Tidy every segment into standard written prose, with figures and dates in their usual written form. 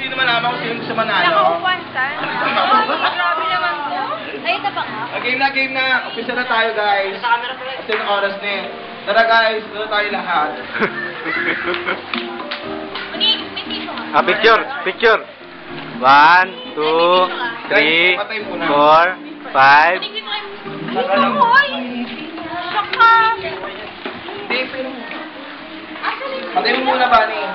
sino manama, kung sino gusto manalo. Nakaupansan. Grabe naman po. Ay, ito pa nga. Game na. Umpisa na tayo, guys. Kasi yung oras na eh. Tara, guys. Doon tayo lahat. Picture. 1, 2, 3, 4, 5. Patay mo muna, Bunny.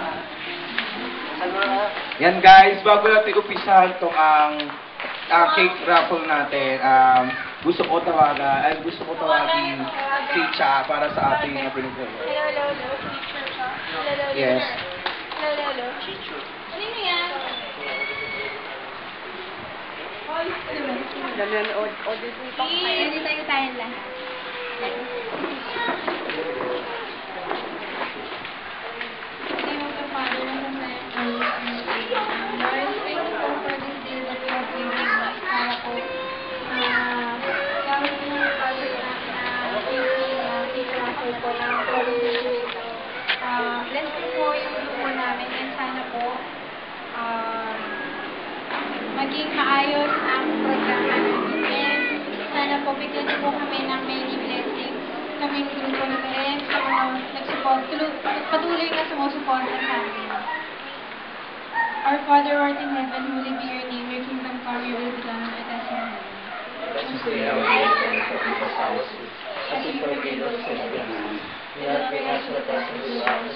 Yan, guys. Bago natin umpisahan itong cake raffle natin, gusto ko tawagin si Cha para sa ating pinagdalo. Hello. Yes. Hello. Sino yan? Nanonood po pa. Pwede tayo lahat. Bless po yung grupo namin and sana po maging maayos ang programa namin. And sana po bigyan niyo po kami ng many blessings kaming grupo na to and sa mga nag-support, patuloy na sumusuporta sa amin. Our Father who art in heaven, holy be your name, your kingdom come, your will be done on earth as in heaven. As we forgive those who have done wrong. We have been asked to pass through us.